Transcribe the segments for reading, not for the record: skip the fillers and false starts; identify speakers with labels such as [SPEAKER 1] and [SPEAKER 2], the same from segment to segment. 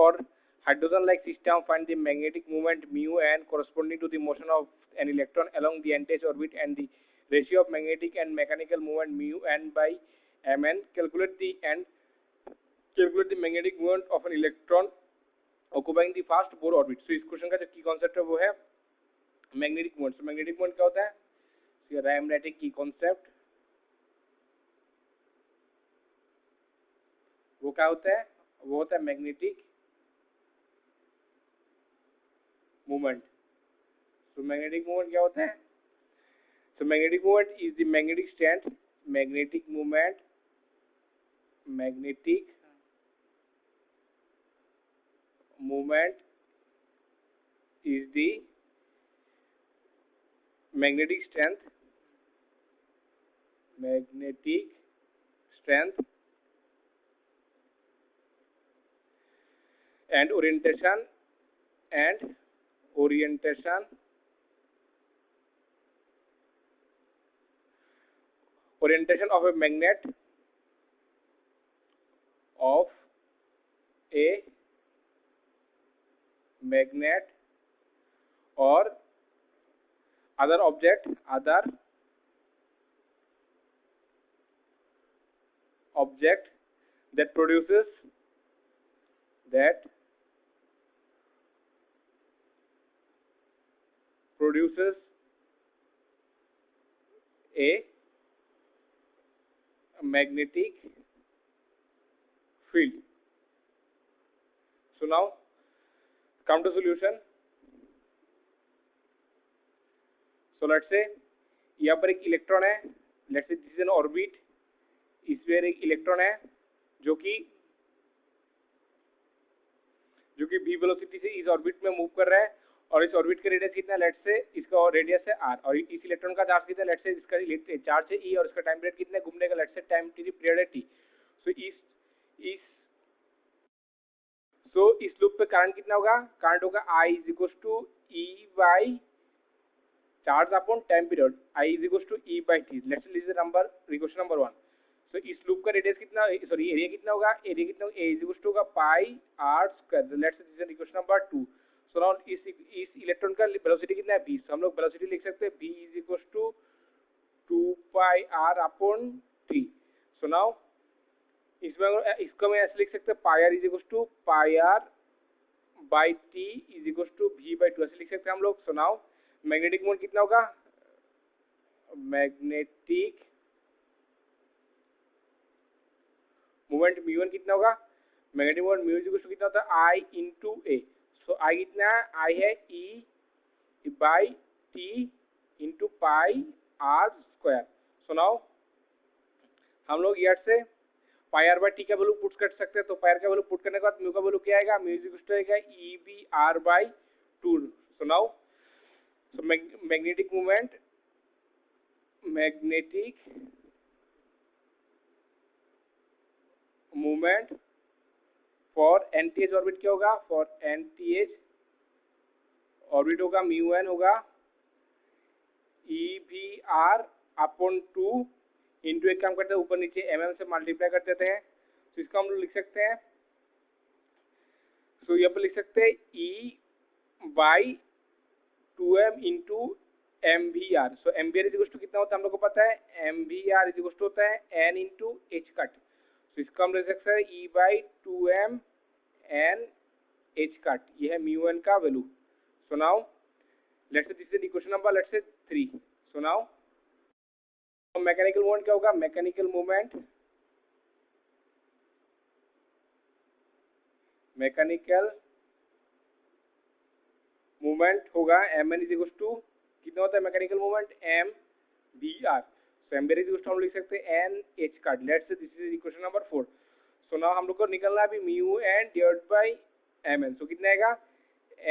[SPEAKER 1] for hydrogen-like system, find the magnetic moment mu n corresponding to the motion of an electron along the anti-H orbit and the ratio of magnetic and mechanical moment mu n by mn. Calculate the magnetic moment of an electron occupying the fast Bohr orbit. So इस question का जो की concept है वो है magnetic moment. Magnetic moment क्या होता है? So I am writing की कॉन्सेप्ट. वो क्या होता है? वो होता है magnetic moment. So magnetic moment क्या होता है? So magnetic moment is the magnetic strength. Magnetic moment is the magnetic strength and orientation of a magnet or other object that produces a magnetic field. So now come to solution. So let's say यहाँ पर एक electron है. Let's say this is an orbit. इसमें एक electron है जो कि v velocity से इस ऑर्बिट में मूव कर रहा है और इस ऑर्बिट का रेडियस कितना है? लेट्स से इसका रेडियस है r और इस इलेक्ट्रॉन का चार्ज कितना है? लेट्स से इसका चार्ज है e और इसका टाइम पीरियड कितना है घूमने का? लेट्स से टाइम पीरियड है t. सो इस लूप पे करंट कितना होगा? करंट होगा I is equal to E by charge upon time period. I is equal to E by t. Let's say this is number equation number 1. So इस loop का radius कितना, sorry area कितना होगा? Area कितना होगा? A is equal to होगा पाई r square. Let's say this is equation number 2. So now इस electron का वेलोसिटी कितना है? v. सो हम लोग वेलोसिटी लिख सकते हैं v is equal to 2 pi r upon t. So now इसको मैं ऐसे लिख सकते हैं pi r is equal to pi r by t is equal to v by 2 ऐसे लिख सकते हैं हम लोग. सो नाउ मैग्नेटिक मोमेंट कितना होगा? मैग्नेटिक मोमेंट म्यू1 कितना होगा? Magnetic moment mu is equal to कितना होता है? I into a. सो I कितना है? I है e by t into pi r square. So now हम लोग यहाँ से पाई आर बाई टी का वैल्यू पुट कर सकते हैं. तो पाई आर का वैल्यू पुट करने के बाद म्यू का वैल्यू क्या आएगा? म्यू इज इक्वल टू आएगा e b r by 2. So now magnetic movement for nth orbit क्या होगा? फॉर एनटीएच ऑर्बिट होगा म्यू एन होगा e b r upon 2 into एक काम करते हैं ऊपर नीचे एम से मल्टीप्लाई कर देते हैं. तो इसको हम लोग लिख सकते हैं. सो यहाँ पर लिख सकते हैं e by 2m into m v r. So m v r is equal to कितना होता है हम लोग को पता है? M v r is equal to होता है एन इंटू एच कट. तो इसको हम लिख सकते हैं e by 2m n h cut. ये है म्यू एन का value. So now let's say this is equation number let's say 3. So now mechanical moment क्या होगा? मैकेनिकल मोमेंट होगा m n is equal to कितना होता है mechanical moment? M b r. So m b r is equal to हम लिख सकते हैं n h cut. Let's say this is equation number 4. So now हम लोग को निकलना है अभी mu n divide by m n. So कितना आएगा?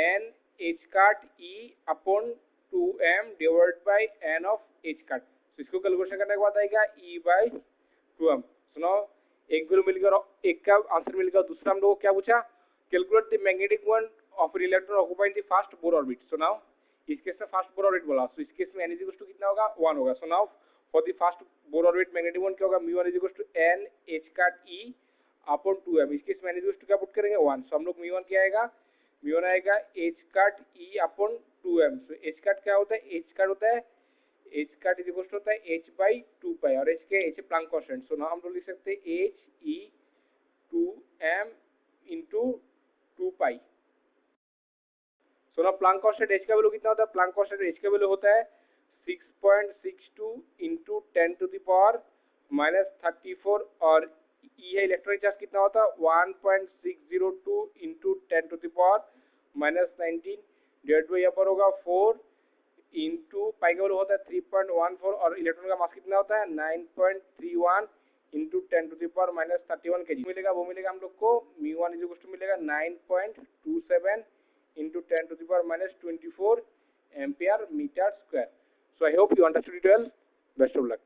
[SPEAKER 1] N h cut e upon 2m divide by n of h cut. तो इसको कैलकुलेशन करने के बाद आएगा e बाई 2m. सुनो एक वैल्यू मिल गया, एक का आंसर मिल गया. दूसरा हम लोग क्या पूछा? Calculate the magnetic moment of electron occupying the first Bohr orbit. So now इस केस में फर्स्ट बोर ऑर्बिट बोला. सो इस केस में n इज इक्वल टू कितना होगा? 1 होगा. So now for the first Bohr orbit magnetic moment क्या होगा? Mu one is equal to n h cut e upon 2m. इस केस में n इज इक्वल टू क्या पुट करेंगे? 1। सो हम लोग म्यू वन क्या आएगा, म्यू वन आएगा एच काट ई अपॉन 2m। सो एच काट क्या होता है, एच काट होता है, एच काट इज इक्वल होता है एच बाई 2 पाई, और एच क्या है, एच प्लैंक कांस्टेंट। सो ना हम लोग लिख सकते हैं एच ई 2m इंटू 2 पाई। सो ना प्लैंक कांस्टेंट एच का वैल्यू कितना होता है, प्लैंक कांस्टेंट एच का वैल्यू होता है 6.62 इंटू 10 टू द पावर -34, और ई है इलेक्ट्रॉनिक चार्ज कितना होता है 1.602 into 10 to the power -19 divide by यहाँ पर होगा 4 इंटू पाई का वैल्यू होता है 3.14, और इलेक्ट्रॉन का मास कितना होता है 9.31 into 10 to the power -31 kg मिलेगा। वो मिलेगा हम लोग को mu one is equal to मिलेगा 9.27 into 10 to the power -24 ampere metre square. So I hope you understood it well. Best of luck.